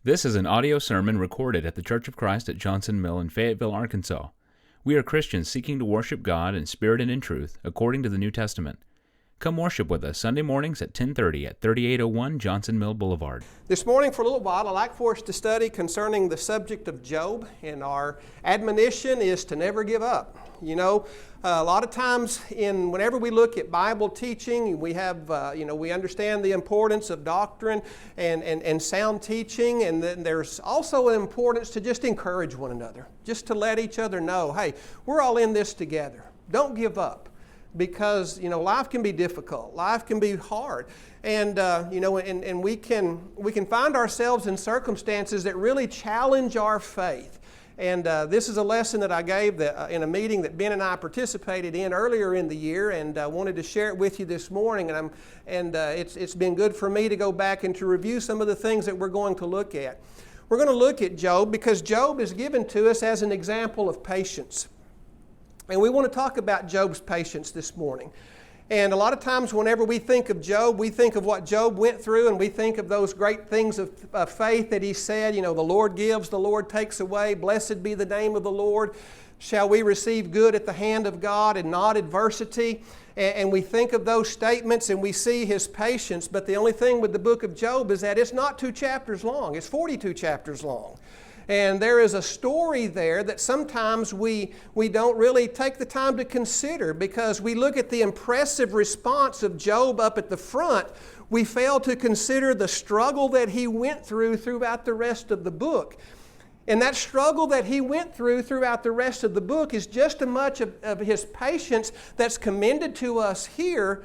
This is an audio sermon recorded at the Church of Christ at Johnson Mill in Fayetteville, Arkansas. We are Christians seeking to worship God in spirit and in truth, according to the New Testament. Come worship with us Sunday mornings at 10:30 at 3801 Johnson Mill Boulevard. This morning, for a little while, I'd like for us to study concerning the subject of Job, and our admonition is to never give up. You know, a lot of times whenever we look at Bible teaching, we have, we understand the importance of doctrine and sound teaching, and then there's also an importance to just encourage one another, just to let each other know, hey, we're all in this together. Don't give up. Because, life can be difficult. Life can be hard. And, and we can find ourselves in circumstances that really challenge our faith. And this is a lesson that I gave in a meeting that Ben and I participated in earlier in the year, and I wanted to share it with you this morning. And it's been good for me to go back and to review some of the things that we're going to look at. We're going to look at Job because Job is given to us as an example of patience. And we want to talk about Job's patience this morning. And a lot of times whenever we think of Job, we think of what Job went through, and we think of those great things of faith that he said, the Lord gives, the Lord takes away, blessed be the name of the Lord. Shall we receive good at the hand of God and not adversity? And we think of those statements and we see his patience, but the only thing with the book of Job is that it's not 2 chapters long, it's 42 chapters long. And there is a story there that sometimes we don't really take the time to consider, because we look at the impressive response of Job up at the front. We fail to consider the struggle that he went through throughout the rest of the book. And that struggle that he went through throughout the rest of the book is just as much of his patience that's commended to us here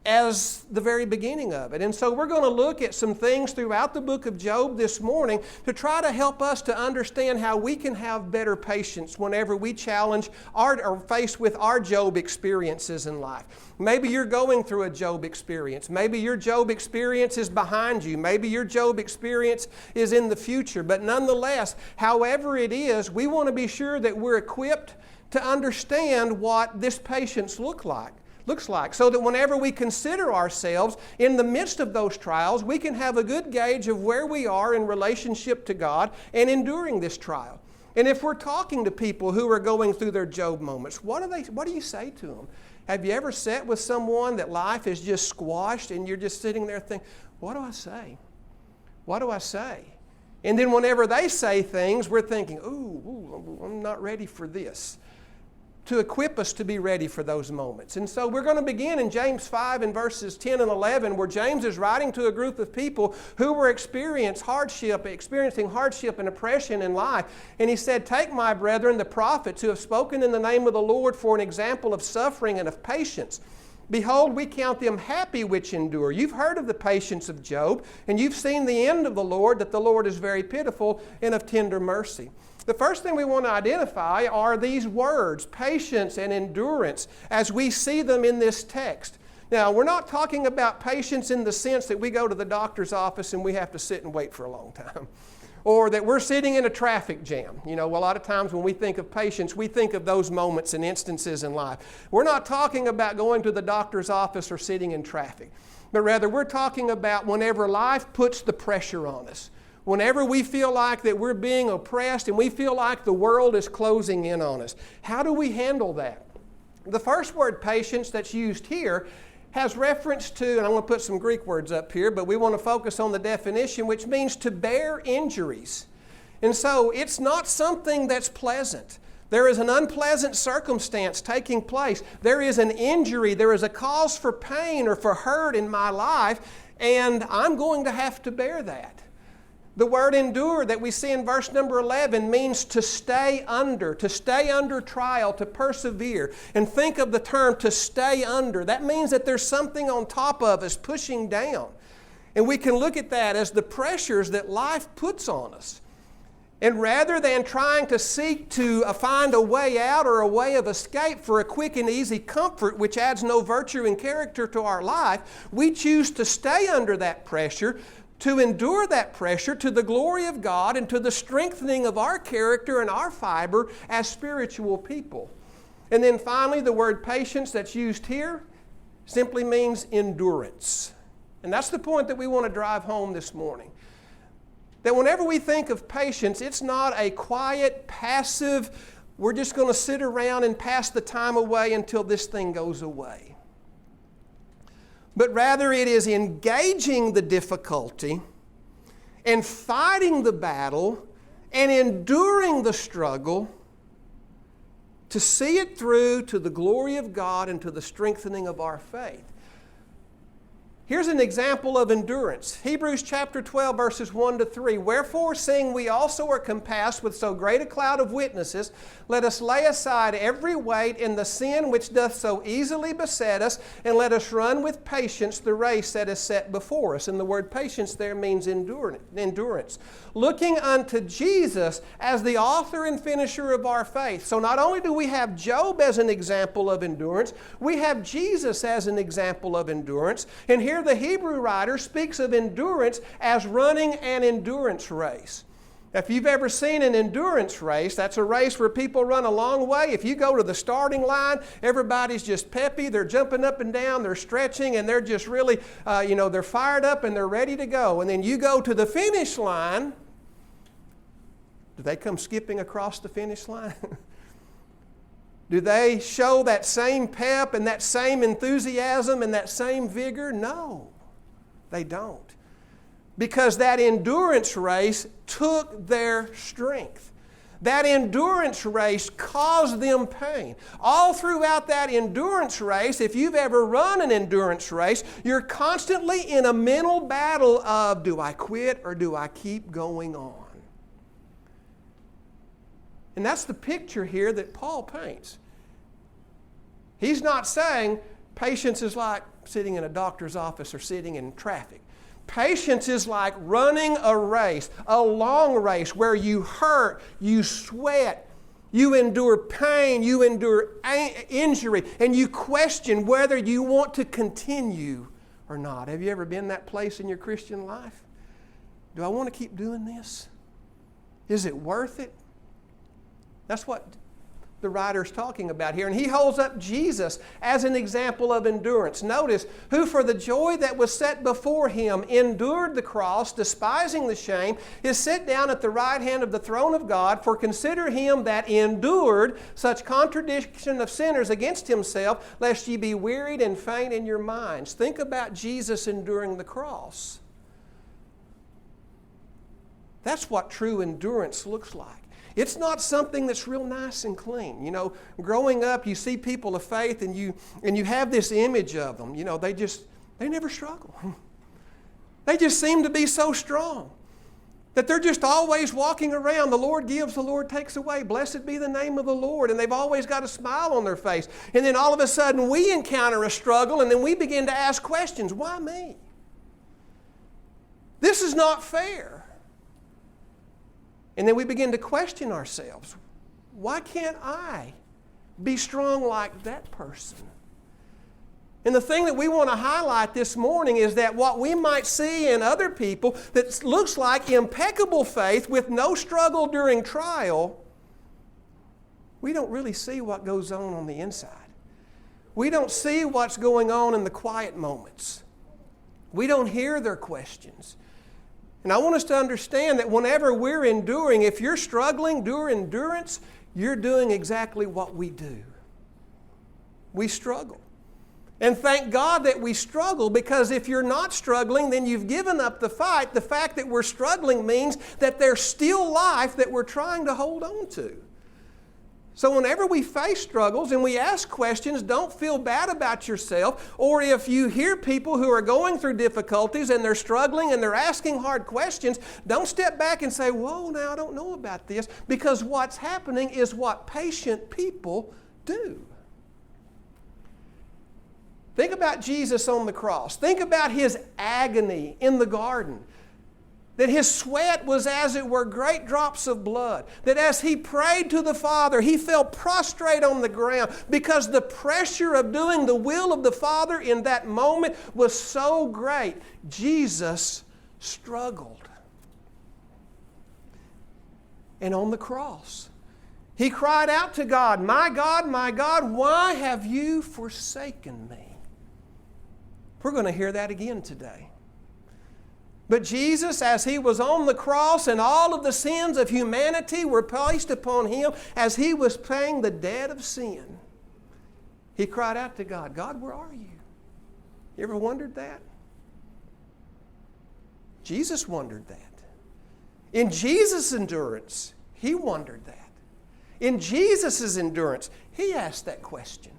as the very beginning of it. And so we're going to look at some things throughout the book of Job this morning to try to help us to understand how we can have better patience whenever we challenge or face with our Job experiences in life. Maybe you're going through a Job experience. Maybe your Job experience is behind you. Maybe your Job experience is in the future. But nonetheless, however it is, we want to be sure that we're equipped to understand what this patience looks like, so that whenever we consider ourselves in the midst of those trials, we can have a good gauge of where we are in relationship to God and enduring this trial. And if we're talking to people who are going through their Job moments, what do you say to them? Have you ever sat with someone that life is just squashed and you're just sitting there thinking, what do I say? What do I say? And then whenever they say things, we're thinking, ooh, I'm not ready for this. To equip us to be ready for those moments. And so we're going to begin in James 5 in verses 10 and 11, where James is writing to a group of people who were experiencing hardship and oppression in life. And he said, "Take my brethren, the prophets, who have spoken in the name of the Lord for an example of suffering and of patience. Behold, we count them happy which endure." You've heard of the patience of Job, and you've seen the end of the Lord, that the Lord is very pitiful and of tender mercy. The first thing we want to identify are these words, patience and endurance, as we see them in this text. Now, we're not talking about patience in the sense that we go to the doctor's office and we have to sit and wait for a long time. Or that we're sitting in a traffic jam. A lot of times when we think of patience, we think of those moments and instances in life. We're not talking about going to the doctor's office or sitting in traffic. But rather, we're talking about whenever life puts the pressure on us. Whenever we feel like that we're being oppressed and we feel like the world is closing in on us. How do we handle that? The first word, patience, that's used here has reference to, and I'm going to put some Greek words up here, but we want to focus on the definition, which means to bear injuries. And so it's not something that's pleasant. There is an unpleasant circumstance taking place. There is an injury. There is a cause for pain or for hurt in my life, and I'm going to have to bear that. The word endure that we see in verse number 11 means to stay under trial, to persevere. And think of the term to stay under. That means that there's something on top of us pushing down. And we can look at that as the pressures that life puts on us. And rather than trying to seek to find a way out or a way of escape for a quick and easy comfort, which adds no virtue and character to our life, we choose to stay under that pressure, to endure that pressure to the glory of God and to the strengthening of our character and our fiber as spiritual people. And then finally, the word patience that's used here simply means endurance. And that's the point that we want to drive home this morning. That whenever we think of patience, it's not a quiet, passive, we're just going to sit around and pass the time away until this thing goes away. But rather it is engaging the difficulty and fighting the battle and enduring the struggle to see it through to the glory of God and to the strengthening of our faith. Here's an example of endurance. Hebrews chapter 12, verses 1 to 3. Wherefore, seeing we also are compassed with so great a cloud of witnesses, let us lay aside every weight and the sin which doth so easily beset us, and let us run with patience the race that is set before us. And the word patience there means endurance. Looking unto Jesus as the author and finisher of our faith. So not only do we have Job as an example of endurance, we have Jesus as an example of endurance. And here the Hebrew writer speaks of endurance as running an endurance race. If you've ever seen an endurance race, that's a race where people run a long way. If you go to the starting line, everybody's just peppy. They're jumping up and down, they're stretching, and they're just really, they're fired up and they're ready to go. And then you go to the finish line. Do they come skipping across the finish line? Do they show that same pep and that same enthusiasm and that same vigor? No, they don't. Because that endurance race took their strength. That endurance race caused them pain. All throughout that endurance race, if you've ever run an endurance race, you're constantly in a mental battle of, do I quit or do I keep going on? And that's the picture here that Paul paints. He's not saying patience is like sitting in a doctor's office or sitting in traffic. Patience is like running a race, a long race where you hurt, you sweat, you endure pain, you endure injury, and you question whether you want to continue or not. Have you ever been in that place in your Christian life? Do I want to keep doing this? Is it worth it? That's what the writer's talking about here. And he holds up Jesus as an example of endurance. Notice, who for the joy that was set before him endured the cross, despising the shame, is set down at the right hand of the throne of God. For consider him that endured such contradiction of sinners against himself, lest ye be wearied and faint in your minds. Think about Jesus enduring the cross. That's what true endurance looks like. It's not something that's real nice and clean. You know, growing up, you see people of faith and you have this image of them. You know, they never struggle. They just seem to be so strong that they're just always walking around. The Lord gives, the Lord takes away. Blessed be the name of the Lord. And they've always got a smile on their face. And then all of a sudden we encounter a struggle and then we begin to ask questions. Why me? This is not fair. And then we begin to question ourselves. Why can't I be strong like that person? And the thing that we want to highlight this morning is that what we might see in other people that looks like impeccable faith with no struggle during trial, we don't really see what goes on the inside. We don't see what's going on in the quiet moments. We don't hear their questions. And I want us to understand that whenever we're enduring, if you're struggling during endurance, you're doing exactly what we do. We struggle. And thank God that we struggle, because if you're not struggling, then you've given up the fight. The fact that we're struggling means that there's still life that we're trying to hold on to. So whenever we face struggles and we ask questions, don't feel bad about yourself. Or if you hear people who are going through difficulties and they're struggling and they're asking hard questions, don't step back and say, whoa, now I don't know about this. Because what's happening is what patient people do. Think about Jesus on the cross. Think about his agony in the garden. That his sweat was as it were great drops of blood. That as he prayed to the Father, he fell prostrate on the ground because the pressure of doing the will of the Father in that moment was so great. Jesus struggled. And on the cross, he cried out to God, my God, why have you forsaken me? We're going to hear that again today. But Jesus, as He was on the cross and all of the sins of humanity were placed upon Him, as He was paying the debt of sin, He cried out to God, God, where are you? You ever wondered that? Jesus wondered that. In Jesus' endurance, He wondered that. In Jesus' endurance, He asked that question.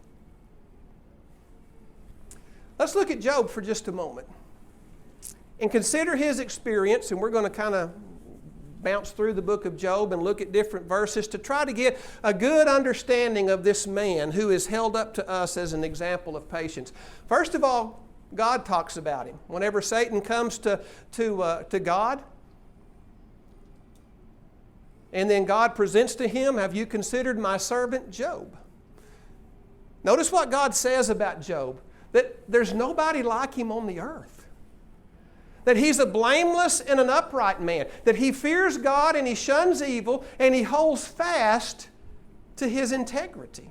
Let's look at Job for just a moment and consider his experience, and we're going to kind of bounce through the book of Job and look at different verses to try to get a good understanding of this man who is held up to us as an example of patience. First of all, God talks about him. Whenever Satan comes to God, and then God presents to him, have you considered my servant Job? Notice what God says about Job, that there's nobody like him on the earth. That he's a blameless and an upright man. That he fears God and he shuns evil and he holds fast to his integrity.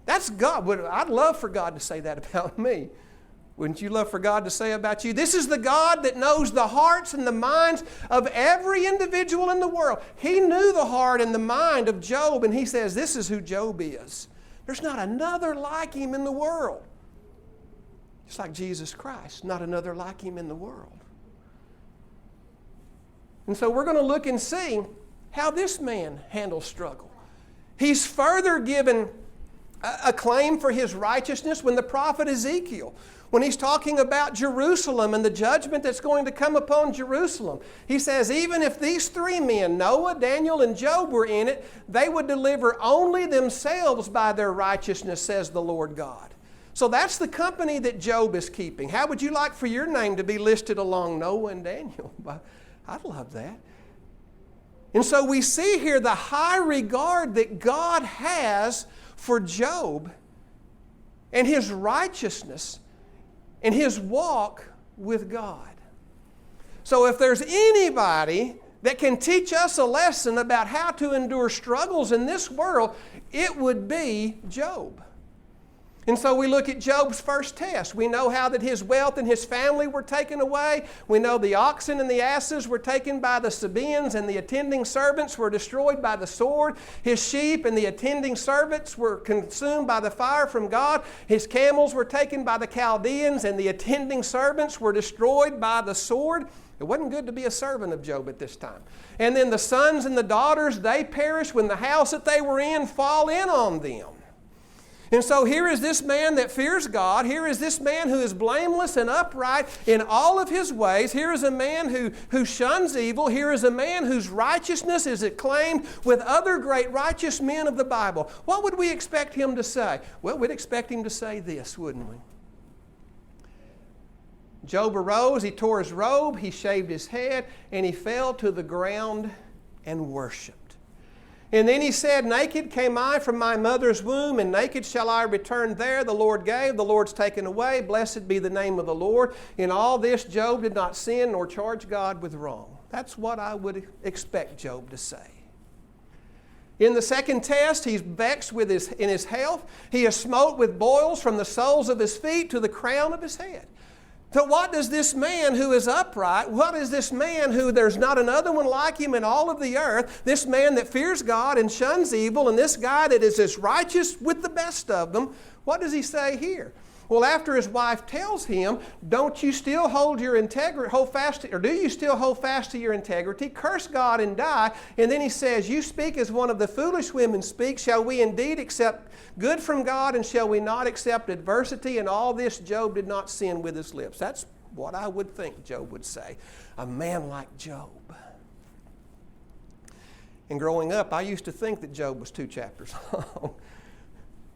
That's God. I'd love for God to say that about me. Wouldn't you love for God to say about you? This is the God that knows the hearts and the minds of every individual in the world. He knew the heart and the mind of Job, and He says, this is who Job is. There's not another like him in the world. Just like Jesus Christ, not another like Him in the world. And so we're going to look and see how this man handles struggle. He's further given a claim for his righteousness when the prophet Ezekiel, when he's talking about Jerusalem and the judgment that's going to come upon Jerusalem, he says, even if these three men, Noah, Daniel, and Job, were in it, they would deliver only themselves by their righteousness, says the Lord God. So that's the company that Job is keeping. How would you like for your name to be listed along Noah and Daniel? I'd love that. And so we see here the high regard that God has for Job and his righteousness and his walk with God. So if there's anybody that can teach us a lesson about how to endure struggles in this world, it would be Job. And so we look at Job's first test. We know how that his wealth and his family were taken away. We know the oxen and the asses were taken by the Sabaeans, and the attending servants were destroyed by the sword. His sheep and the attending servants were consumed by the fire from God. His camels were taken by the Chaldeans, and the attending servants were destroyed by the sword. It wasn't good to be a servant of Job at this time. And then the sons and the daughters, they perish when the house that they were in fall in on them. And so here is this man that fears God. Here is this man who is blameless and upright in all of his ways. Here is a man who shuns evil. Here is a man whose righteousness is acclaimed with other great righteous men of the Bible. What would we expect him to say? Well, we'd expect him to say this, wouldn't we? Job arose, he tore his robe, he shaved his head, and he fell to the ground and worshiped. And then he said, naked came I from my mother's womb, and naked shall I return there. The Lord gave, the Lord's taken away. Blessed be the name of the Lord. In all this, Job did not sin nor charge God with wrong. That's what I would expect Job to say. In the second test, he's vexed in his health. He is smote with boils from the soles of his feet to the crown of his head. So what does this man who is upright, what is this man who there's not another one like him in all of the earth, this man that fears God and shuns evil, and this guy that is as righteous with the best of them, what does he say here? Well, after his wife tells him, don't you still hold your integrity, do you still hold fast to your integrity? Curse God and die. And then he says, you speak as one of the foolish women speak. Shall we indeed accept good from God, and shall we not accept adversity? And all this Job did not sin with his lips. That's what I would think Job would say. A man like Job. And growing up, I used to think that Job was 2 chapters long.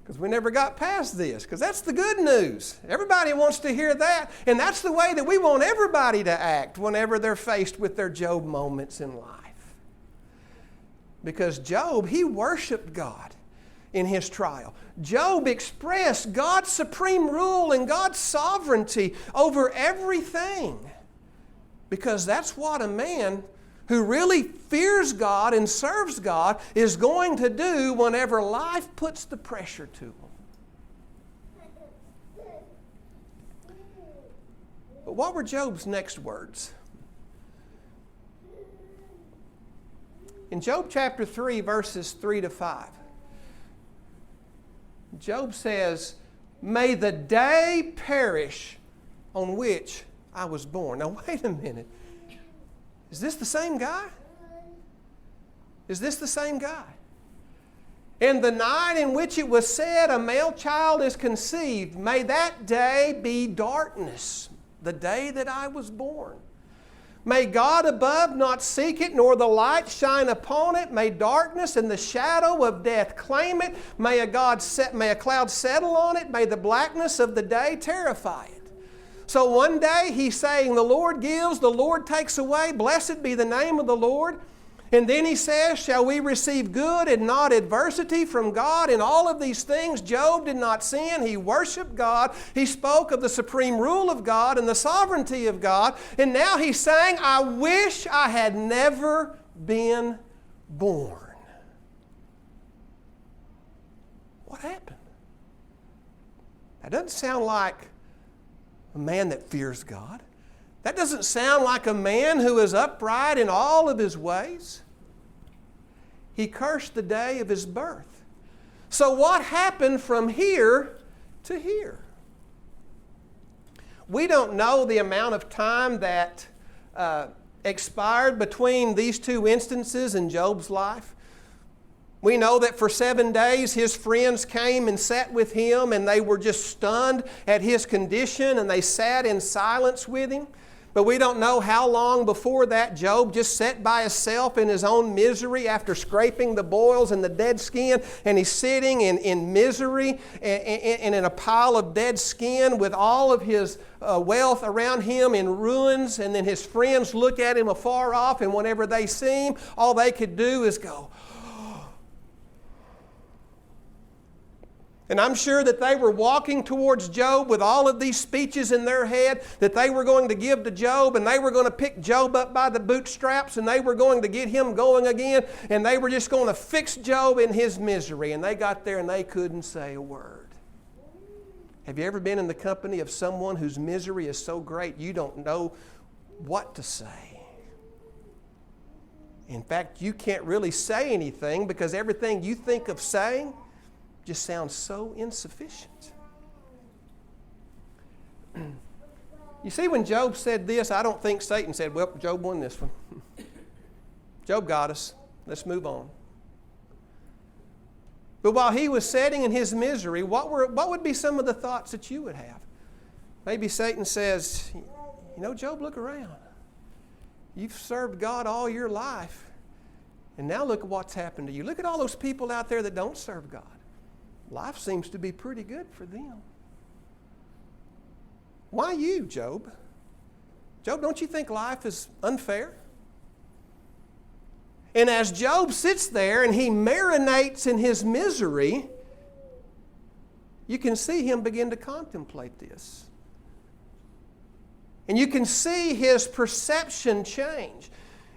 Because we never got past this, because that's the good news. Everybody wants to hear that, and that's the way that we want everybody to act whenever they're faced with their Job moments in life. Because Job, he worshiped God in his trial. Job expressed God's supreme rule and God's sovereignty over everything. Because that's what a man who really fears God and serves God is going to do whenever life puts the pressure to him. But what were Job's next words? In Job chapter 3, verses 3 to 5, Job says, "May the day perish on which I was born." Now, wait a minute. Is this the same guy? Is this the same guy? "In the night in which it was said, a male child is conceived, may that day be darkness, the day that I was born. May God above not seek it, nor the light shine upon it. May darkness and the shadow of death claim it. May a cloud settle on it. May the blackness of the day terrify it." So one day he's saying, the Lord gives, the Lord takes away. Blessed be the name of the Lord. And then he says, shall we receive good and not adversity from God? In all of these things, Job did not sin. He worshiped God. He spoke of the supreme rule of God and the sovereignty of God. And now he's saying, I wish I had never been born. What happened? That doesn't sound like a man that fears God. That doesn't sound like a man who is upright in all of his ways. He cursed the day of his birth. So what happened from here to here? We don't know the amount of time that expired between these two instances in Job's life. We know that for 7 days his friends came and sat with him, and they were just stunned at his condition, and they sat in silence with him. But we don't know how long before that Job just sat by himself in his own misery after scraping the boils and the dead skin, and he's sitting in misery and in a pile of dead skin with all of his wealth around him in ruins, and then his friends look at him afar off, and whenever they see him, all they could do is go, and I'm sure that they were walking towards Job with all of these speeches in their head that they were going to give to Job, and they were going to pick Job up by the bootstraps, and they were going to get him going again, and they were just going to fix Job in his misery. And they got there and they couldn't say a word. Have you ever been in the company of someone whose misery is so great you don't know what to say? In fact, you can't really say anything because everything you think of saying just sounds so insufficient. You see, when Job said this, I don't think Satan said, well, Job won this one. Job got us. Let's move on. But while he was sitting in his misery, what would be some of the thoughts that you would have? Maybe Satan says, you know, Job, look around. You've served God all your life, and now look at what's happened to you. Look at all those people out there that don't serve God. Life seems to be pretty good for them. Why you, Job? Job, don't you think life is unfair? And as Job sits there and he marinates in his misery, you can see him begin to contemplate this. And you can see his perception change.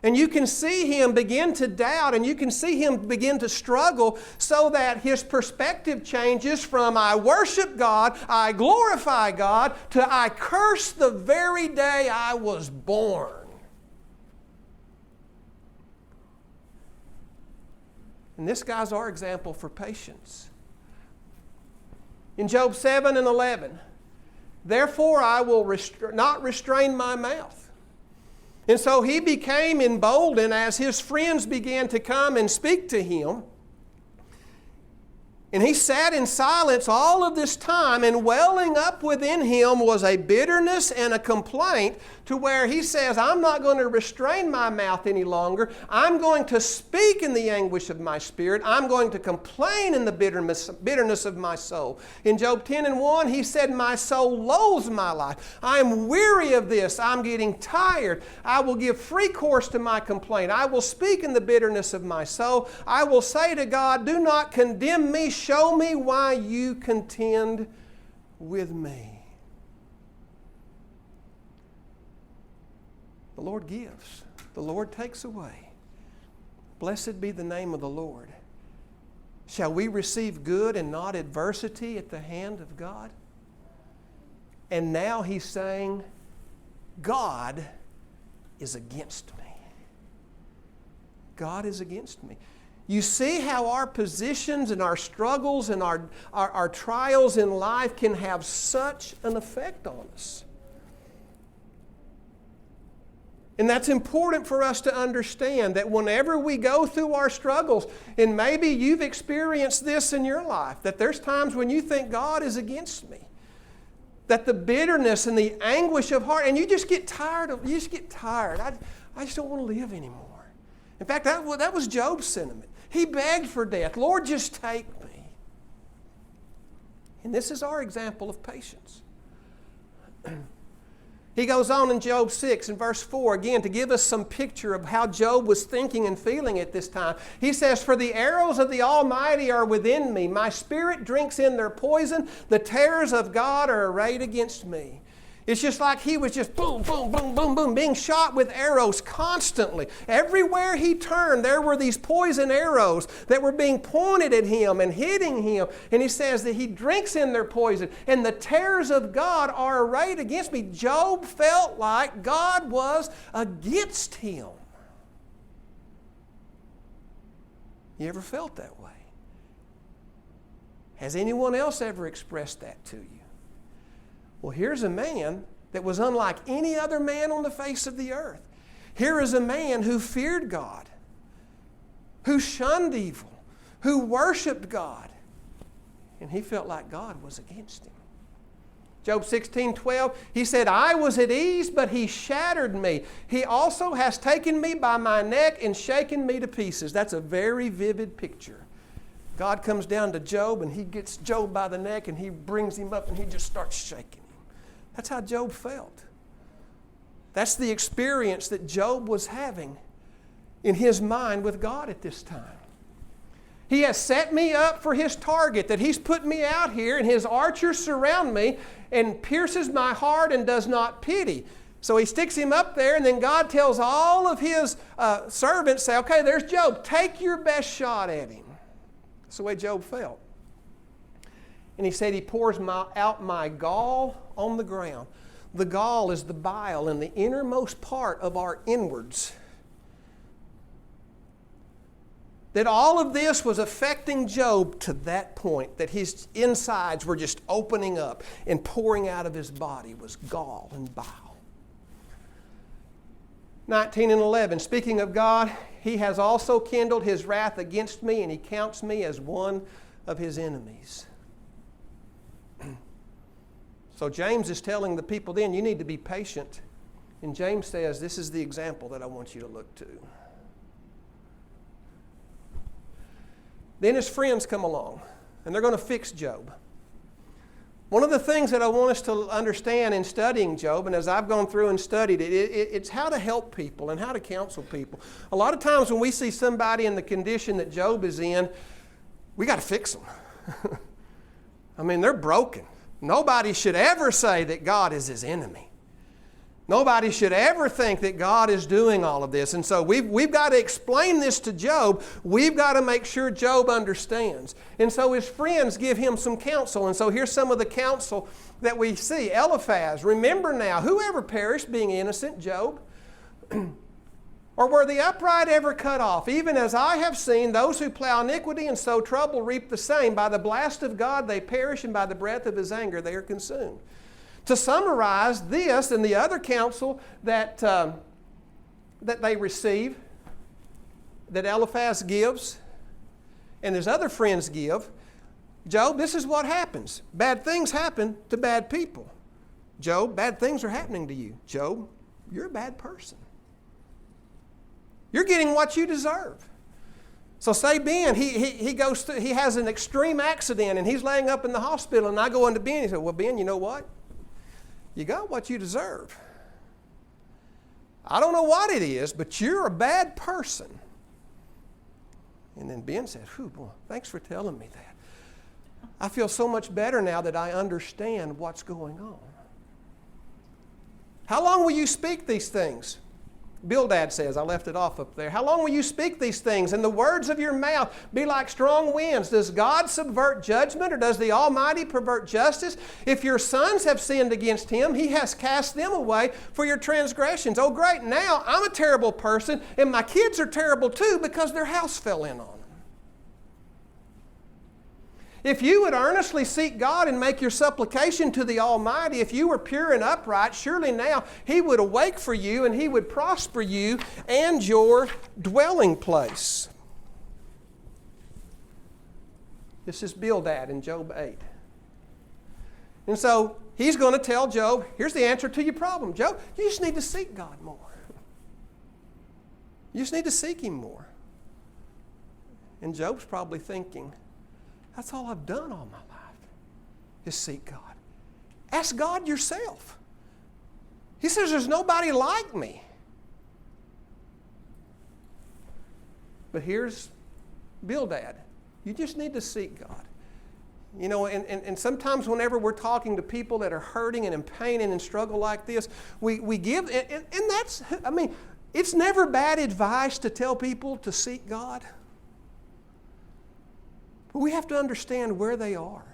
And you can see him begin to doubt, and you can see him begin to struggle, so that his perspective changes from I worship God, I glorify God, to I curse the very day I was born. And this guy's our example for patience. In Job 7 and 11, therefore I will not restrain my mouth. And so he became emboldened as his friends began to come and speak to him. And he sat in silence all of this time, and welling up within him was a bitterness and a complaint, to where he says, I'm not going to restrain my mouth any longer. I'm going to speak in the anguish of my spirit. I'm going to complain in the bitterness of my soul. In Job 10 and 1, he said, my soul loathes my life. I am weary of this. I'm getting tired. I will give free course to my complaint. I will speak in the bitterness of my soul. I will say to God, do not condemn me. Show me why you contend with me. The Lord gives. The Lord takes away. Blessed be the name of the Lord. Shall we receive good and not adversity at the hand of God? And now he's saying, God is against me. God is against me. You see how our positions and our struggles and our trials in life can have such an effect on us. And that's important for us to understand, that whenever we go through our struggles, and maybe you've experienced this in your life, that there's times when you think God is against me. That the bitterness and the anguish of heart, and you just get tired. I just don't want to live anymore. In fact, that was Job's sentiment. He begged for death. Lord, just take me. And this is our example of patience. He goes on in Job 6 and verse 4 again to give us some picture of how Job was thinking and feeling at this time. He says, "For the arrows of the Almighty are within me. My spirit drinks in their poison. The terrors of God are arrayed against me." It's just like he was just boom, boom, boom, boom, boom, being shot with arrows constantly. Everywhere he turned, there were these poison arrows that were being pointed at him and hitting him. And he says that he drinks in their poison, and the terrors of God are arrayed against me. Job felt like God was against him. You ever felt that way? Has anyone else ever expressed that to you? Well, here's a man that was unlike any other man on the face of the earth. Here is a man who feared God, who shunned evil, who worshiped God, and he felt like God was against him. Job 16:12, he said, "I was at ease, but he shattered me. He also has taken me by my neck and shaken me to pieces." That's a very vivid picture. God comes down to Job, and he gets Job by the neck, and he brings him up, and he just starts shaking him. That's how Job felt. That's the experience that Job was having in his mind with God at this time. He has set me up for his target, that he's put me out here, and his archers surround me and pierces my heart and does not pity. So he sticks him up there, and then God tells all of his servants, say, "Okay, there's Job. Take your best shot at him." That's the way Job felt. And he said he pours out my gall on the ground. The gall is the bile in the innermost part of our inwards. That all of this was affecting Job to that point, that his insides were just opening up, and pouring out of his body was gall and bile. 19 and 11, speaking of God, he has also kindled his wrath against me, and he counts me as one of his enemies. So James is telling the people then, you need to be patient. And James says, this is the example that I want you to look to. Then his friends come along, and they're going to fix Job. One of the things that I want us to understand in studying Job, and as I've gone through and studied it, it's how to help people and how to counsel people. A lot of times when we see somebody in the condition that Job is in, we got to fix them. I mean, they're broken. Nobody should ever say that God is his enemy. Nobody should ever think that God is doing all of this. And so we've got to explain this to Job. We've got to make sure Job understands. And so his friends give him some counsel. And so here's some of the counsel that we see. Eliphaz, remember now, whoever perished being innocent, Job? Or were the upright ever cut off? Even as I have seen, those who plow iniquity and sow trouble reap the same. By the blast of God they perish, and by the breath of his anger they are consumed. To summarize this and the other counsel that they receive, that Eliphaz gives, and his other friends give, Job, this is what happens. Bad things happen to bad people. Job, bad things are happening to you. Job, you're a bad person. You're getting what you deserve. So say Ben, he has an extreme accident and he's laying up in the hospital, and I go into Ben and he said, well, Ben, you know what? You got what you deserve. I don't know what it is, but you're a bad person. And then Ben said, whew, boy, thanks for telling me that. I feel so much better now that I understand what's going on. How long will you speak these things? Bildad says, I left it off up there, how long will you speak these things, and the words of your mouth be like strong winds? Does God subvert judgment, or does the Almighty pervert justice? If your sons have sinned against Him, He has cast them away for your transgressions. Oh great, now I'm a terrible person, and my kids are terrible too because their house fell in on them. If you would earnestly seek God and make your supplication to the Almighty, if you were pure and upright, surely now He would awake for you and He would prosper you and your dwelling place. This is Bildad in Job 8. And so he's going to tell Job, here's the answer to your problem. Job, you just need to seek God more. You just need to seek Him more. And Job's probably thinking, that's all I've done all my life, is seek God. Ask God yourself. He says there's nobody like me. But here's Bildad. You just need to seek God. You know, and sometimes whenever we're talking to people that are hurting and in pain and in struggle like this, we give, and that's, I mean, it's never bad advice to tell people to seek God. But we have to understand where they are.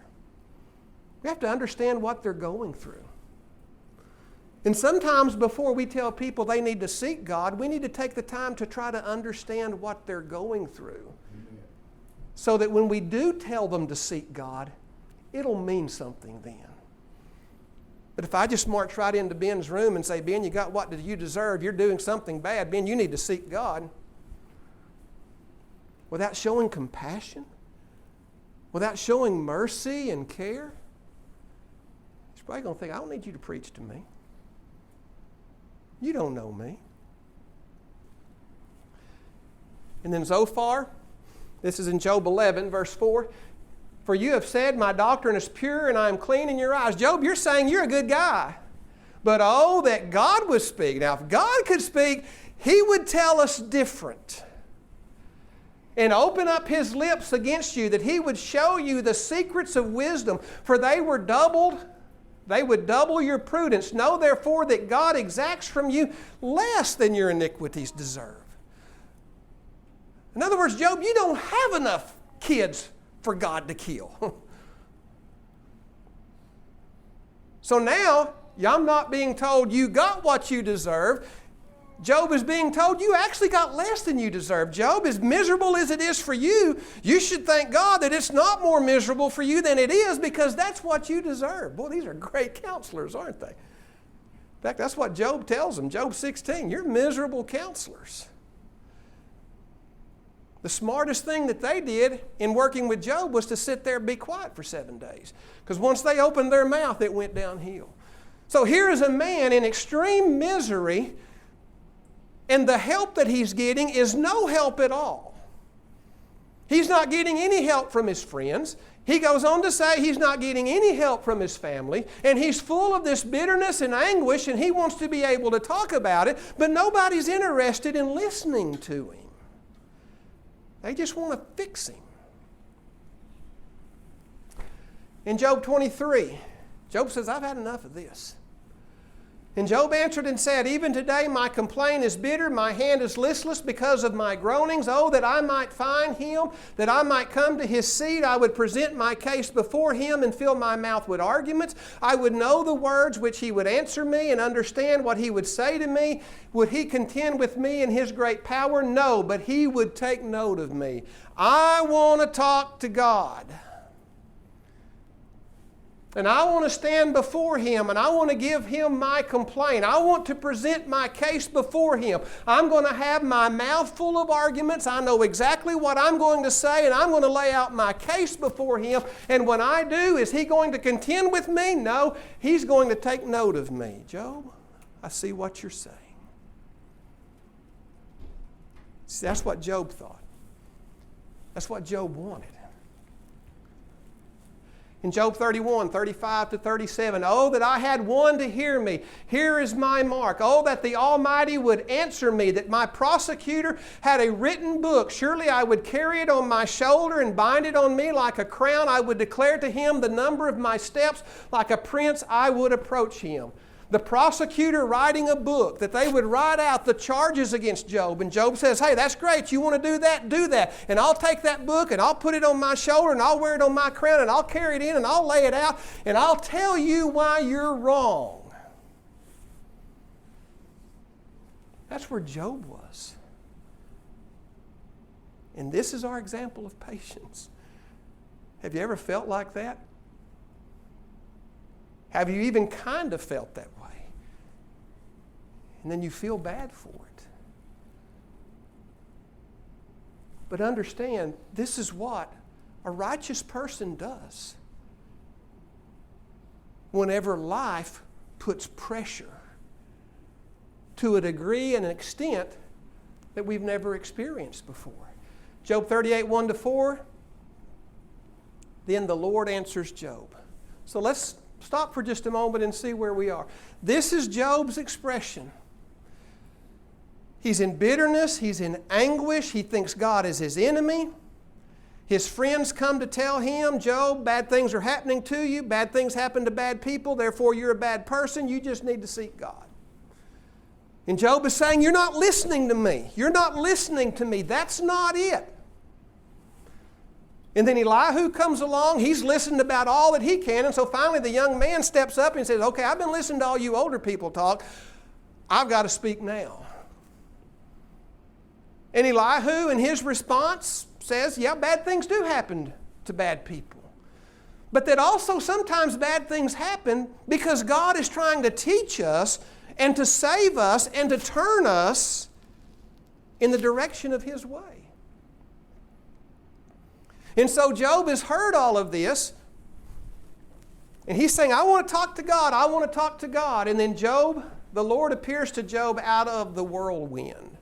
We have to understand what they're going through. And sometimes before we tell people they need to seek God, we need to take the time to try to understand what they're going through. Amen. So that when we do tell them to seek God, it'll mean something then. But if I just march right into Ben's room and say, Ben, you got what do you deserve? You're doing something bad. Ben, you need to seek God. Without showing compassion, without showing mercy and care, he's probably going to think, I don't need you to preach to me. You don't know me. And then Zophar, this is in Job 11, verse 4. For you have said, my doctrine is pure and I am clean in your eyes. Job, you're saying you're a good guy. But oh, that God would speak. Now, if God could speak, He would tell us different. And open up His lips against you, that He would show you the secrets of wisdom, for they would double your prudence. Know therefore that God exacts from you less than your iniquities deserve. In other words, Job, you don't have enough kids for God to kill. So now, I'm not being told you got what you deserve. Job is being told you actually got less than you deserve. Job, as miserable as it is for you, you should thank God that it's not more miserable for you than it is, because that's what you deserve. Boy, these are great counselors, aren't they? In fact, that's what Job tells them. Job 16, you're miserable counselors. The smartest thing that they did in working with Job was to sit there and be quiet for 7 days. Because once they opened their mouth, it went downhill. So here is a man in extreme misery, and the help that he's getting is no help at all. He's not getting any help from his friends. He goes on to say he's not getting any help from his family, and he's full of this bitterness and anguish, and he wants to be able to talk about it, but nobody's interested in listening to him. They just want to fix him. In Job 23, Job says, I've had enough of this. And Job answered and said, even today my complaint is bitter, my hand is listless because of my groanings. Oh, that I might find Him, that I might come to His seat. I would present my case before Him and fill my mouth with arguments. I would know the words which He would answer me and understand what He would say to me. Would He contend with me in His great power? No, but He would take note of me. I want to talk to God. And I want to stand before Him, and I want to give Him my complaint. I want to present my case before Him. I'm going to have my mouth full of arguments. I know exactly what I'm going to say, and I'm going to lay out my case before Him. And when I do, is He going to contend with me? No, He's going to take note of me. Job, I see what you're saying. See, that's what Job thought. That's what Job wanted. In Job 31, 35 to 37, oh, that I had one to hear me. Here is my mark. Oh, that the Almighty would answer me, that my prosecutor had a written book. Surely I would carry it on my shoulder and bind it on me like a crown. I would declare to him the number of my steps. Like a prince, I would approach him. The prosecutor writing a book, that they would write out the charges against Job. And Job says, hey, that's great. You want to do that? Do that. And I'll take that book and I'll put it on my shoulder and I'll wear it on my crown and I'll carry it in and I'll lay it out and I'll tell you why you're wrong. That's where Job was. And this is our example of patience. Have you ever felt like that? Have you even kind of felt that way? And then you feel bad for it. But understand, this is what a righteous person does whenever life puts pressure to a degree and an extent that we've never experienced before. Job 38, 1-4, then the Lord answers Job. So let's stop for just a moment and see where we are. This is Job's expression. He's in bitterness. He's in anguish. He thinks God is his enemy. His friends come to tell him, Job, bad things are happening to you. Bad things happen to bad people. Therefore, you're a bad person. You just need to seek God. And Job is saying, you're not listening to me. You're not listening to me. That's not it. And then Elihu comes along. He's listened about all that he can. And so finally the young man steps up and says, okay, I've been listening to all you older people talk. I've got to speak now. And Elihu, in his response, says, yeah, bad things do happen to bad people. But that also sometimes bad things happen because God is trying to teach us and to save us and to turn us in the direction of his way. And so Job has heard all of this, and he's saying, I want to talk to God, I want to talk to God. And then Job, the Lord appears to Job out of the whirlwind.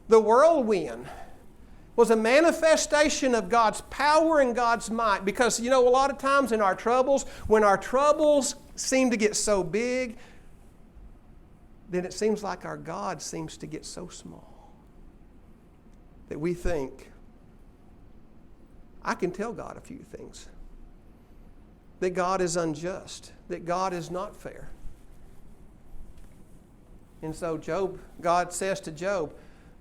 The whirlwind was a manifestation of God's power and God's might. Because, you know, a lot of times in our troubles, when our troubles seem to get so big, then it seems like our God seems to get so small that we think, I can tell God a few things. That God is unjust, that God is not fair. And so God says to Job,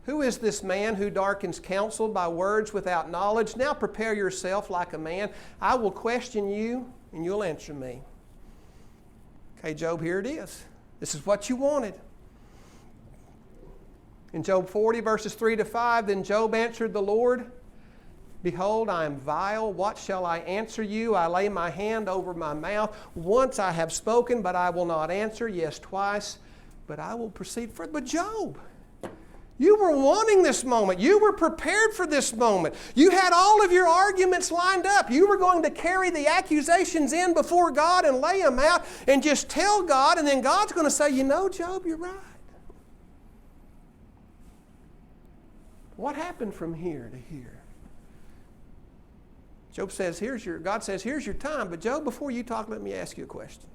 who is this man who darkens counsel by words without knowledge? Now prepare yourself like a man. I will question you, and you'll answer me. Okay, Job, here it is. This is what you wanted. In Job 40, verses 3-5, then Job answered the Lord, behold, I am vile. What shall I answer you? I lay my hand over my mouth. Once I have spoken, but I will not answer. Yes, twice, but I will proceed further. But Job, you were wanting this moment. You were prepared for this moment. You had all of your arguments lined up. You were going to carry the accusations in before God and lay them out and just tell God, and then God's going to say, you know, Job, you're right. What happened from here to here? Job says, God says, here's your time. But Job, before you talk, let me ask you a question.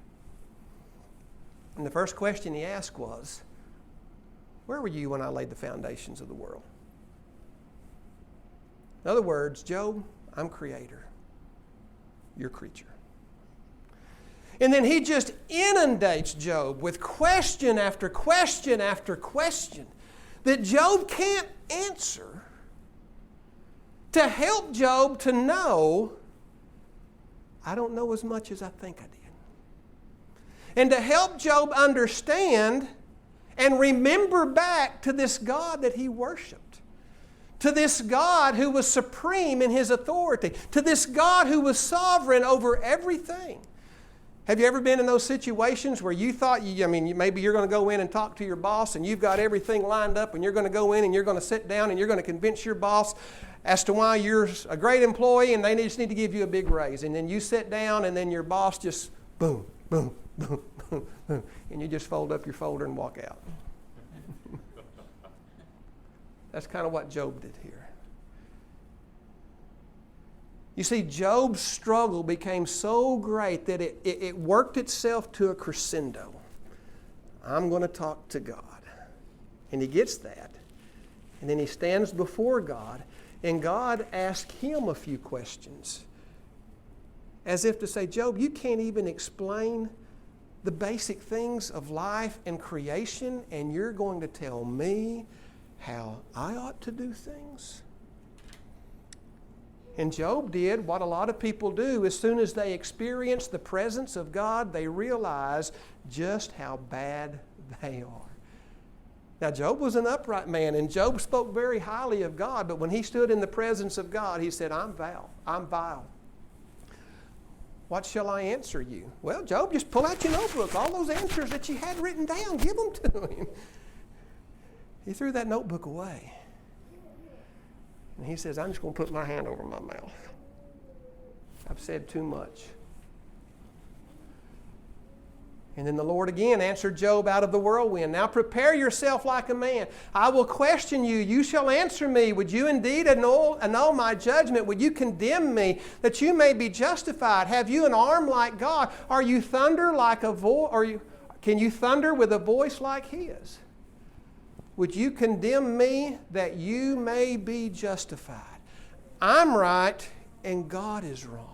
And the first question he asked was, where were you when I laid the foundations of the world? In other words, Job, I'm creator. You're creature. And then he just inundates Job with question after question after question that Job can't answer to help Job to know, I don't know as much as I think I did. And to help Job understand and remember back to this God that he worshiped, to this God who was supreme in his authority, to this God who was sovereign over everything. Have you ever been in those situations where you thought, maybe you're going to go in and talk to your boss and you've got everything lined up and you're going to go in and you're going to sit down and you're going to convince your boss as to why you're a great employee and they just need to give you a big raise. And then you sit down and then your boss just boom, boom, boom, boom, boom, and you just fold up your folder and walk out. That's kind of what Job did here. You see, Job's struggle became so great that it worked itself to a crescendo. I'm going to talk to God. And he gets that. And then he stands before God, and God asks him a few questions. As if to say, Job, you can't even explain the basic things of life and creation, and you're going to tell me how I ought to do things? And Job did what a lot of people do. As soon as they experience the presence of God, they realize just how bad they are. Now, Job was an upright man, and Job spoke very highly of God, but when he stood in the presence of God, he said, I'm vile. What shall I answer you? Well, Job, just pull out your notebook. All those answers that you had written down, give them to him. He threw that notebook away. And he says, I'm just going to put my hand over my mouth. I've said too much. And then the Lord again answered Job out of the whirlwind. Now prepare yourself like a man. I will question you. You shall answer me. Would you indeed annul my judgment? Would you condemn me that you may be justified? Have you an arm like God? Are you thunder like a voice? Can you thunder with a voice like His? Would you condemn me that you may be justified? I'm right and God is wrong.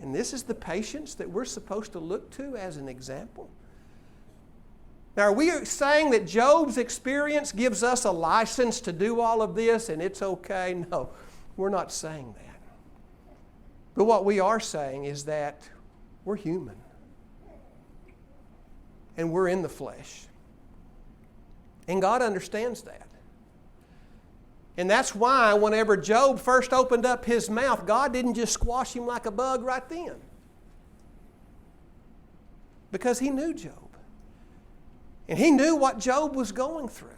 And this is the patience that we're supposed to look to as an example. Now, are we saying that Job's experience gives us a license to do all of this and it's okay? No, we're not saying that. But what we are saying is that we're human. And we're in the flesh. And God understands that. And that's why whenever Job first opened up his mouth, God didn't just squash him like a bug right then. Because He knew Job. And He knew what Job was going through.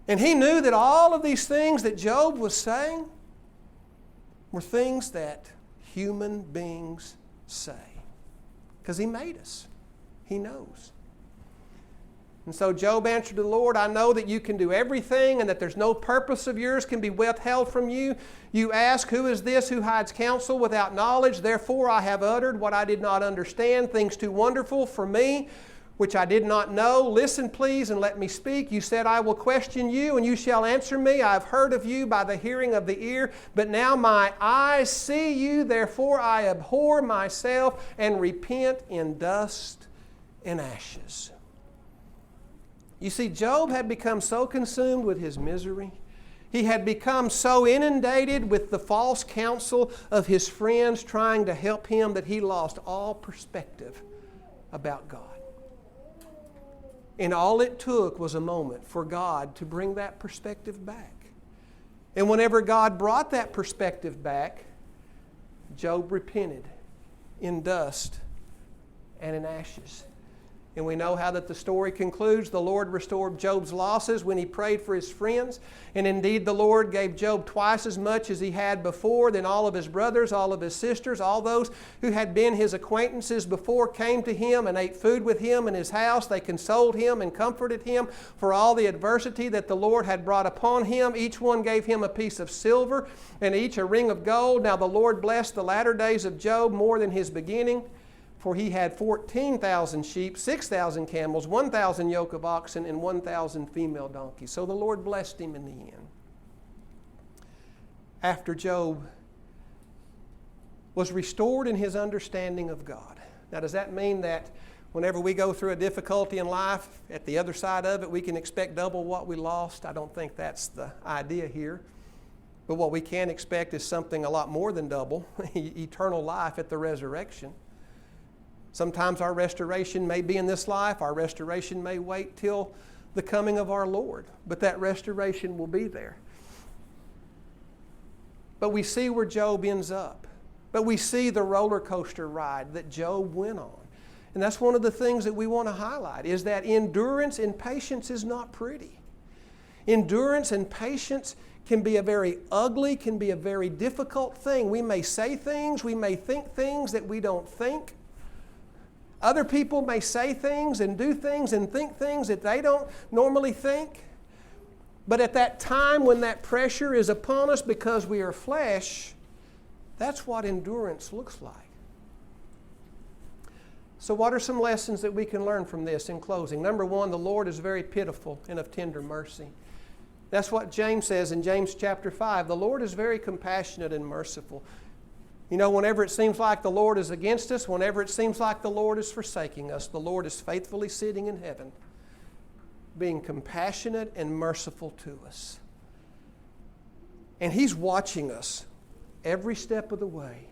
And He knew that all of these things that Job was saying were things that human beings say. Because He made us. He knows. And so Job answered the Lord, I know that you can do everything and that there's no purpose of yours can be withheld from you. You ask, who is this who hides counsel without knowledge? Therefore I have uttered what I did not understand, things too wonderful for me, which I did not know. Listen, please, and let me speak. You said, I will question you, and you shall answer me. I have heard of you by the hearing of the ear, but now my eyes see you. Therefore I abhor myself and repent in dust and ashes. You see, Job had become so consumed with his misery. He had become so inundated with the false counsel of his friends trying to help him that he lost all perspective about God. And all it took was a moment for God to bring that perspective back. And whenever God brought that perspective back, Job repented in dust and in ashes. And we know how that the story concludes. The Lord restored Job's losses when he prayed for his friends. And indeed, the Lord gave Job twice as much as he had before. Then all of his brothers, all of his sisters, all those who had been his acquaintances before came to him and ate food with him in his house. They consoled him and comforted him for all the adversity that the Lord had brought upon him. Each one gave him a piece of silver and each a ring of gold. Now the Lord blessed the latter days of Job more than his beginning. For he had 14,000 sheep, 6,000 camels, 1,000 yoke of oxen, and 1,000 female donkeys. So the Lord blessed him in the end. After Job was restored in his understanding of God. Now, does that mean that whenever we go through a difficulty in life, at the other side of it, we can expect double what we lost? I don't think that's the idea here. But what we can expect is something a lot more than double, eternal life at the resurrection. Sometimes our restoration may be in this life. Our restoration may wait till the coming of our Lord. But that restoration will be there. But we see where Job ends up. But we see the roller coaster ride that Job went on. And that's one of the things that we want to highlight, is that endurance and patience is not pretty. Endurance and patience can be a very ugly, can be a very difficult thing. We may say things, we may think things that we don't think. Other people may say things and do things and think things that they don't normally think. But at that time when that pressure is upon us because we are flesh, that's what endurance looks like. So what are some lessons that we can learn from this in closing? Number one, the Lord is very pitiful and of tender mercy. That's what James says in James chapter 5. The Lord is very compassionate and merciful. You know, whenever it seems like the Lord is against us, whenever it seems like the Lord is forsaking us, the Lord is faithfully sitting in heaven, being compassionate and merciful to us. And He's watching us every step of the way.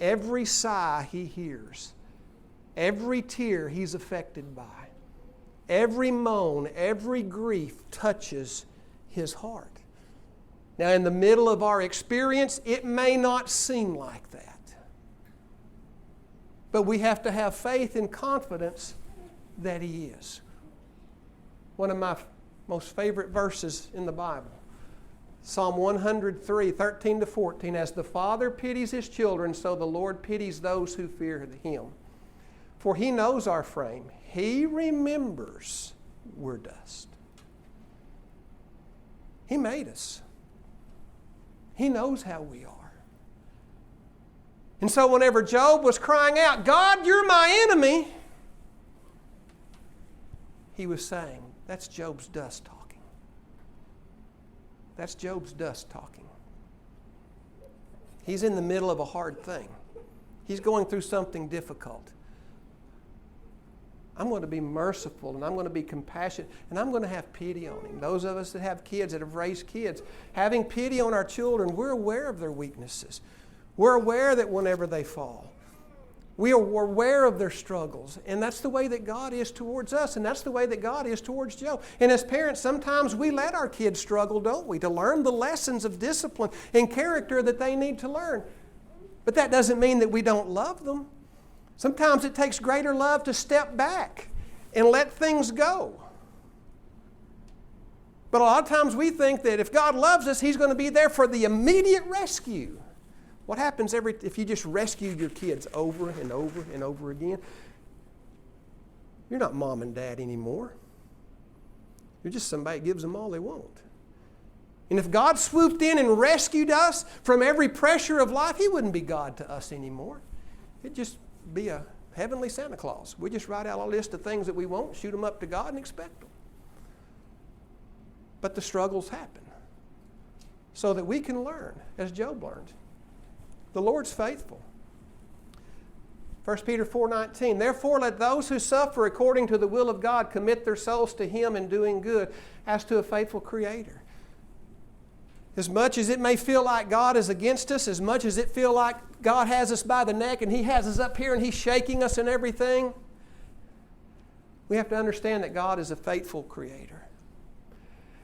Every sigh He hears. Every tear He's affected by. Every moan, every grief touches His heart. Now, in the middle of our experience, it may not seem like that. But we have to have faith and confidence that He is. One of my most favorite verses in the Bible, Psalm 103, 13 to 14. As the Father pities His children, so the Lord pities those who fear Him. For He knows our frame. He remembers we're dust. He made us. He knows how we are. And so whenever Job was crying out, God, you're my enemy, he was saying, that's Job's dust talking. That's Job's dust talking. He's in the middle of a hard thing. He's going through something difficult. I'm going to be merciful and I'm going to be compassionate and I'm going to have pity on him. Those of us that have kids, that have raised kids, having pity on our children, we're aware of their weaknesses. We're aware that whenever they fall, we are aware of their struggles. And that's the way that God is towards us, and that's the way that God is towards Job. And as parents, sometimes we let our kids struggle, don't we, to learn the lessons of discipline and character that they need to learn. But that doesn't mean that we don't love them. Sometimes it takes greater love to step back and let things go. But a lot of times we think that if God loves us, He's going to be there for the immediate rescue. What happens if you just rescue your kids over and over and over again? You're not mom and dad anymore. You're just somebody that gives them all they want. And if God swooped in and rescued us from every pressure of life, He wouldn't be God to us anymore. It'd just be a heavenly Santa Claus. We just write out a list of things that we want, shoot them up to God, and expect them. But the struggles happen so that we can learn, as Job learned. The Lord's faithful. 1 Peter 4:19, therefore let those who suffer according to the will of God commit their souls to Him in doing good as to a faithful Creator. As much as it may feel like God is against us, as much as it feel like God has us by the neck and He has us up here and He's shaking us and everything, we have to understand that God is a faithful Creator.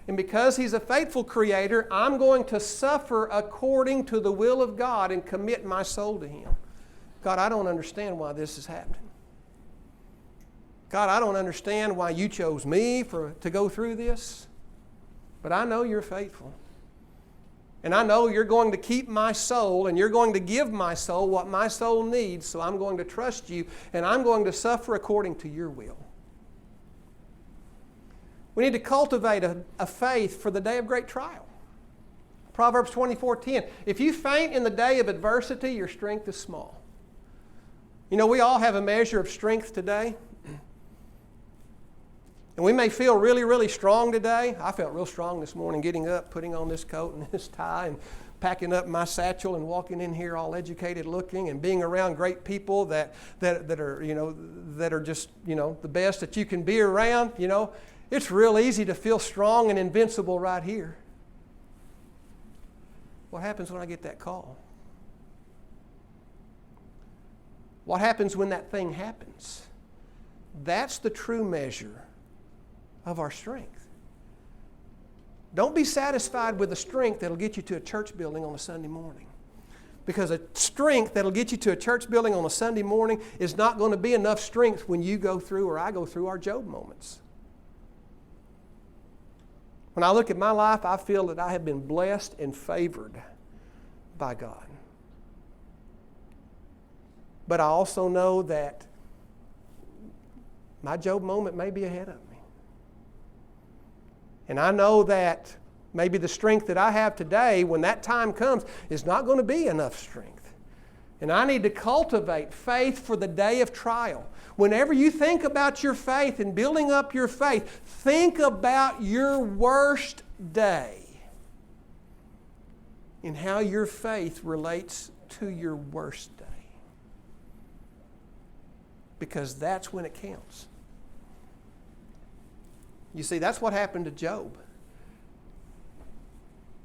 And because He's a faithful Creator, I'm going to suffer according to the will of God and commit my soul to Him. God, I don't understand why this is happening. God, I don't understand why You chose me to go through this. But I know You're faithful. And I know You're going to keep my soul and You're going to give my soul what my soul needs, so I'm going to trust You and I'm going to suffer according to Your will. We need to cultivate a faith for the day of great trial. Proverbs 24:10, if you faint in the day of adversity, your strength is small. You know, we all have a measure of strength today. And we may feel really, really strong today. I felt real strong this morning getting up, putting on this coat and this tie and packing up my satchel and walking in here all educated looking and being around great people that are just, the best that you can be around, It's real easy to feel strong and invincible right here. What happens when I get that call? What happens when that thing happens? That's the true measure of our strength. Don't be satisfied with a strength that'll get you to a church building on a Sunday morning. Because a strength that'll get you to a church building on a Sunday morning is not going to be enough strength when you go through or I go through our Job moments. When I look at my life, I feel that I have been blessed and favored by God. But I also know that my Job moment may be ahead of me. And I know that maybe the strength that I have today, when that time comes, is not going to be enough strength. And I need to cultivate faith for the day of trial. Whenever you think about your faith and building up your faith, think about your worst day and how your faith relates to your worst day. Because that's when it counts. You see, that's what happened to Job.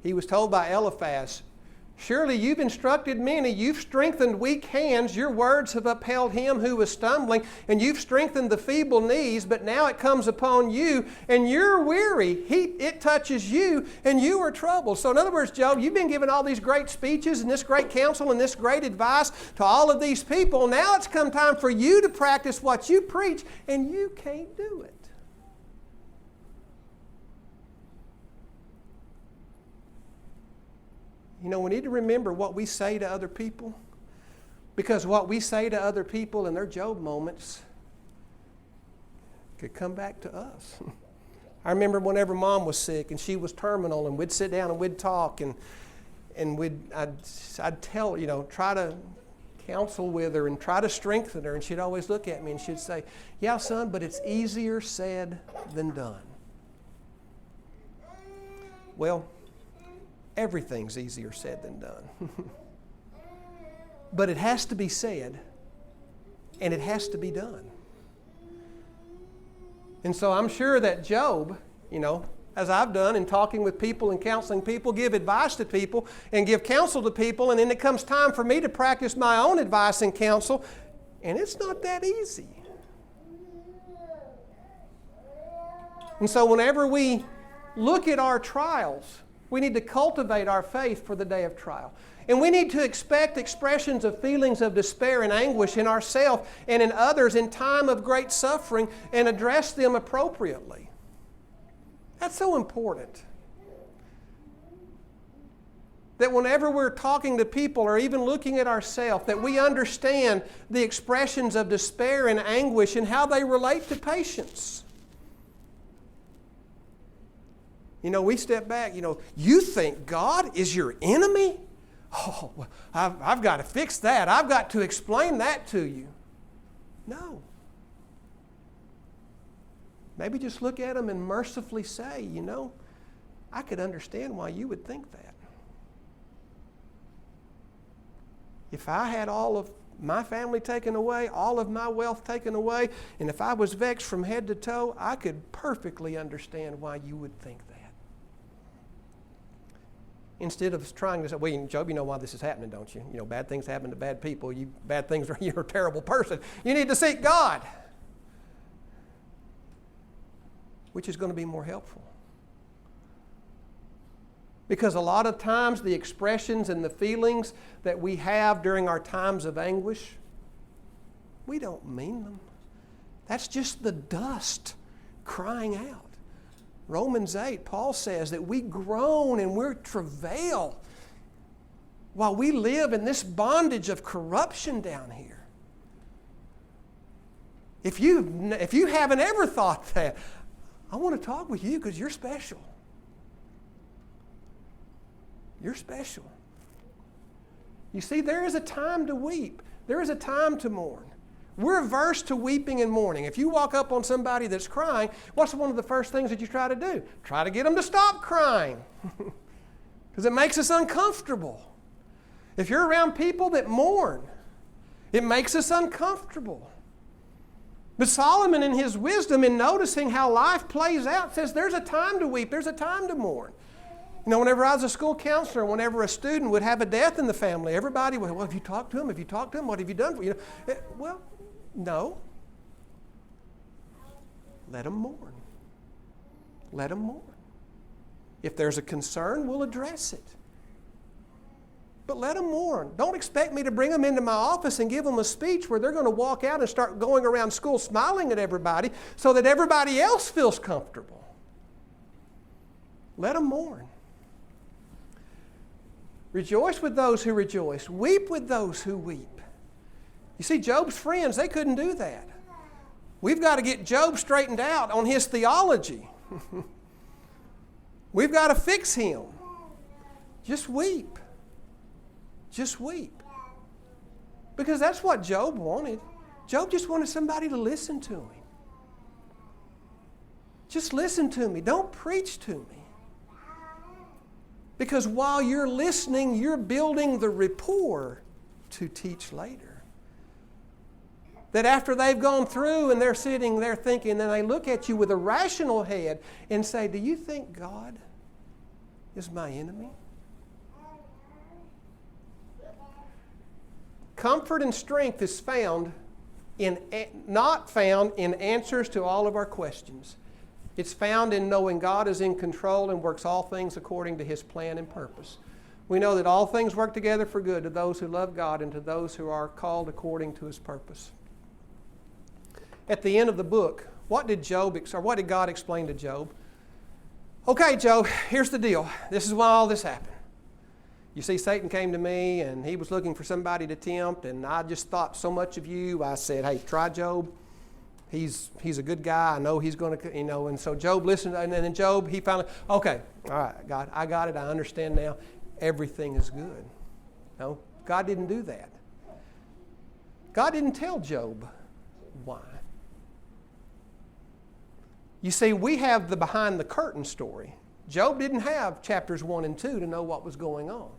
He was told by Eliphaz, surely you've instructed many, you've strengthened weak hands, your words have upheld him who was stumbling, and you've strengthened the feeble knees, but now it comes upon you, and you're weary. It touches you, and you are troubled. So in other words, Job, you've been given all these great speeches and this great counsel and this great advice to all of these people. Now it's come time for you to practice what you preach, and you can't do it. You know, we need to remember what we say to other people, because what we say to other people in their Job moments could come back to us. I remember whenever Mom was sick and she was terminal, and we'd sit down and we'd talk, and I'd tell, try to counsel with her and try to strengthen her, and she'd always look at me and she'd say, yeah, son, but it's easier said than done. Well, everything's easier said than done. But it has to be said, and it has to be done. And so I'm sure that Job, as I've done in talking with people and counseling people, give advice to people and give counsel to people, and then it comes time for me to practice my own advice and counsel, and it's not that easy. And so whenever we look at our trials, we need to cultivate our faith for the day of trial. And we need to expect expressions of feelings of despair and anguish in ourselves and in others in time of great suffering, and address them appropriately. That's so important. That whenever we're talking to people or even looking at ourselves, that we understand the expressions of despair and anguish and how they relate to patience. We step back, you think God is your enemy? Oh, well, I've got to fix that. I've got to explain that to you. No. Maybe just look at them and mercifully say, I could understand why you would think that. If I had all of my family taken away, all of my wealth taken away, and if I was vexed from head to toe, I could perfectly understand why you would think that. Instead of trying to say, well, Job, you know why this is happening, don't you? Bad things happen to bad people. You're a terrible person. You need to seek God. Which is going to be more helpful. Because a lot of times the expressions and the feelings that we have during our times of anguish, we don't mean them. That's just the dust crying out. Romans 8, Paul says that we groan and we travail while we live in this bondage of corruption down here. If you haven't ever thought that, I want to talk with you because you're special. You're special. You see, there is a time to weep. There is a time to mourn. We're averse to weeping and mourning. If you walk up on somebody that's crying, what's one of the first things that you try to do? Try to get them to stop crying. Because it makes us uncomfortable. If you're around people that mourn, it makes us uncomfortable. But Solomon, in his wisdom, in noticing how life plays out, says there's a time to weep, there's a time to mourn. Whenever I was a school counselor, whenever a student would have a death in the family, everybody would, well, have you talked to him? Have you talked to him? What have you done for you? Well, no. Let them mourn. Let them mourn. If there's a concern, we'll address it. But let them mourn. Don't expect me to bring them into my office and give them a speech where they're going to walk out and start going around school smiling at everybody so that everybody else feels comfortable. Let them mourn. Rejoice with those who rejoice. Weep with those who weep. You see, Job's friends, they couldn't do that. We've got to get Job straightened out on his theology. We've got to fix him. Just weep. Just weep. Because that's what Job wanted. Job just wanted somebody to listen to him. Just listen to me. Don't preach to me. Because while you're listening, you're building the rapport to teach later. That after they've gone through and they're sitting there thinking, and they look at you with a rational head and say, do you think God is my enemy? Comfort and strength is not found in answers to all of our questions. It's found in knowing God is in control and works all things according to His plan and purpose. We know that all things work together for good to those who love God and to those who are called according to His purpose. At the end of the book, what did God explain to Job? Okay, Job, here's the deal. This is why all this happened. You see, Satan came to me and he was looking for somebody to tempt, and I just thought so much of you. I said, hey, try Job. He's a good guy. I know he's going to, and so Job listened, and then Job, he finally, okay, all right, God, I got it. I understand now. Everything is good. No, God didn't do that. God didn't tell Job why. You see, we have the behind the curtain story. Job didn't have chapters 1 and 2 to know what was going on.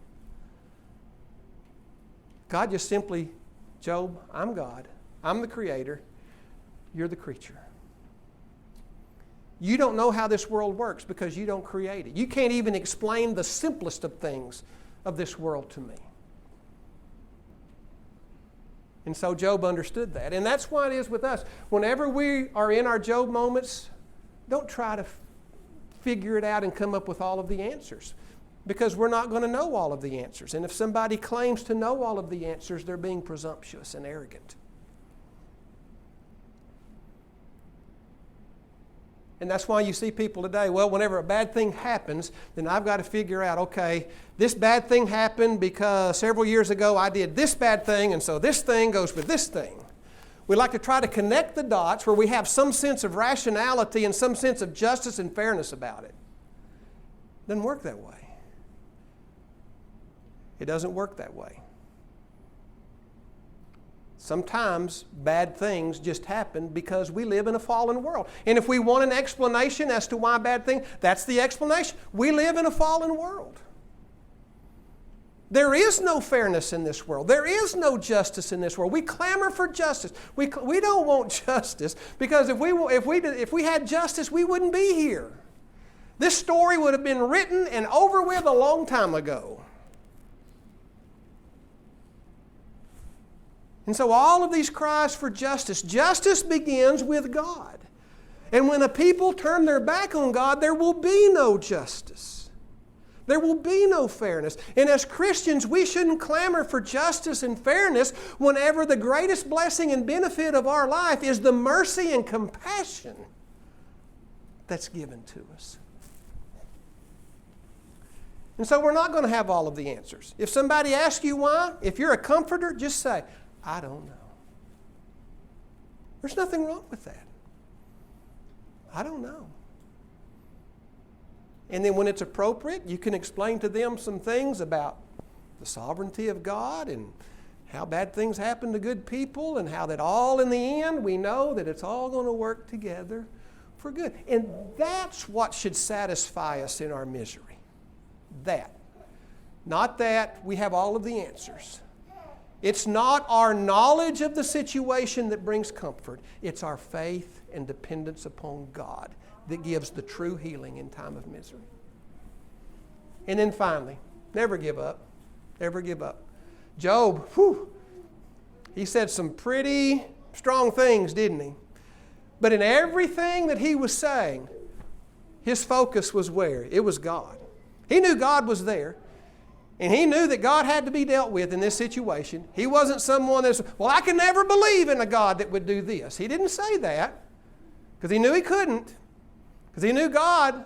God just simply, Job, I'm God. I'm the creator. You're the creature. You don't know how this world works because you don't create it. You can't even explain the simplest of things of this world to me. And so Job understood that. And that's why it is with us. Whenever we are in our Job moments, don't try to figure it out and come up with all of the answers, because we're not going to know all of the answers. And if somebody claims to know all of the answers, they're being presumptuous and arrogant. And that's why you see people today, well, whenever a bad thing happens, then I've got to figure out, okay, this bad thing happened because several years ago I did this bad thing, and so this thing goes with this thing. We like to try to connect the dots where we have some sense of rationality and some sense of justice and fairness about it. It doesn't work that way. It doesn't work that way. Sometimes bad things just happen because we live in a fallen world. And if we want an explanation as to why bad things, that's the explanation. We live in a fallen world. There is no fairness in this world. There is no justice in this world. We clamor for justice. We don't want justice because if we had justice, we wouldn't be here. This story would have been written and over with a long time ago. And so all of these cries for justice begins with God. And when a people turn their back on God, there will be no justice. There will be no fairness. And as Christians, we shouldn't clamor for justice and fairness whenever the greatest blessing and benefit of our life is the mercy and compassion that's given to us. And so we're not going to have all of the answers. If somebody asks you why, if you're a comforter, just say, I don't know. There's nothing wrong with that. I don't know. And then when it's appropriate, you can explain to them some things about the sovereignty of God and how bad things happen to good people and how that all in the end we know that it's all going to work together for good. And that's what should satisfy us in our misery. That. Not that we have all of the answers. It's not our knowledge of the situation that brings comfort. It's our faith and dependence upon God that gives the true healing in time of misery. And then finally, never give up. Never give up. Job, he said some pretty strong things, didn't he? But in everything that he was saying, his focus was where? It was God. He knew God was there. And he knew that God had to be dealt with in this situation. He wasn't someone that's, well, I can never believe in a God that would do this. He didn't say that because he knew he couldn't. Because he knew God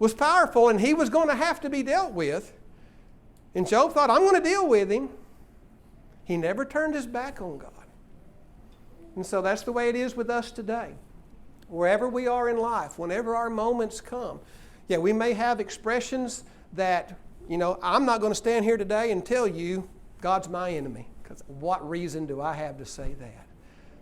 was powerful and he was going to have to be dealt with. And Job thought, I'm going to deal with him. He never turned his back on God. And so that's the way it is with us today. Wherever we are in life, whenever our moments come, yeah, we may have expressions that, I'm not going to stand here today and tell you God's my enemy, because what reason do I have to say that?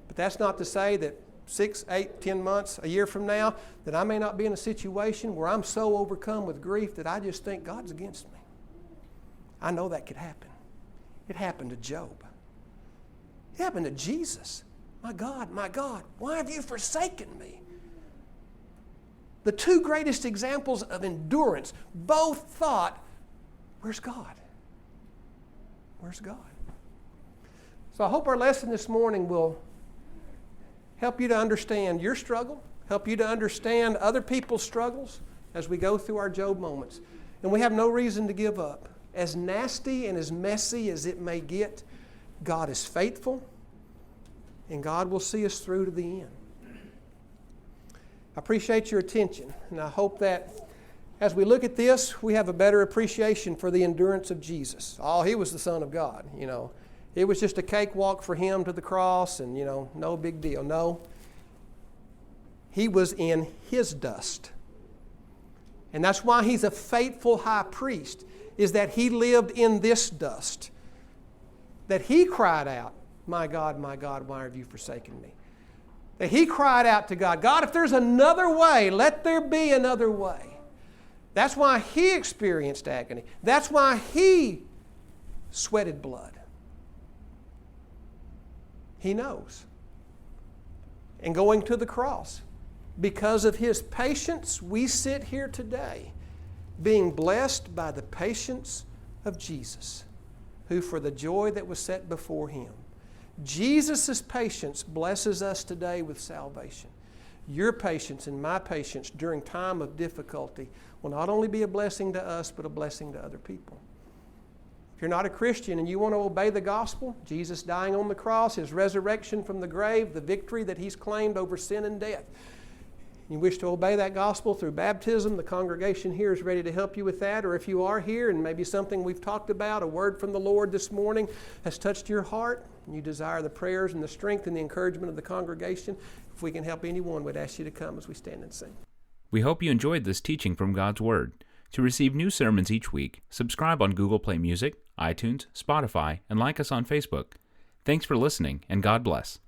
But that's not to say that 6, 8, 10 months, a year from now, that I may not be in a situation where I'm so overcome with grief that I just think God's against me. I know that could happen. It happened to Job. It happened to Jesus. My God, why have you forsaken me? The two greatest examples of endurance both thought, where's God? Where's God? So I hope our lesson this morning will help you to understand your struggle, help you to understand other people's struggles as we go through our Job moments. And we have no reason to give up. As nasty and as messy as it may get, God is faithful, and God will see us through to the end. I appreciate your attention, and I hope that as we look at this, we have a better appreciation for the endurance of Jesus. Oh, he was the Son of God, you know. It was just a cakewalk for him to the cross, and, you know, no big deal. No. He was in his dust. And that's why he's a faithful high priest, is that he lived in this dust. That he cried out, my God, why have you forsaken me? That he cried out to God, God, if there's another way, let there be another way. That's why he experienced agony. That's why he sweated blood. He knows. And going to the cross, because of his patience, we sit here today being blessed by the patience of Jesus, who for the joy that was set before him. Jesus' patience blesses us today with salvation. Your patience and my patience during time of difficulty will not only be a blessing to us, but a blessing to other people. If you're not a Christian and you want to obey the gospel, Jesus dying on the cross, his resurrection from the grave, the victory that he's claimed over sin and death, you wish to obey that gospel through baptism, the congregation here is ready to help you with that. Or if you are here and maybe something we've talked about, a word from the Lord this morning has touched your heart, and you desire the prayers and the strength and the encouragement of the congregation, if we can help anyone, we'd ask you to come as we stand and sing. We hope you enjoyed this teaching from God's Word. To receive new sermons each week, subscribe on Google Play Music, iTunes, Spotify, and like us on Facebook. Thanks for listening, and God bless.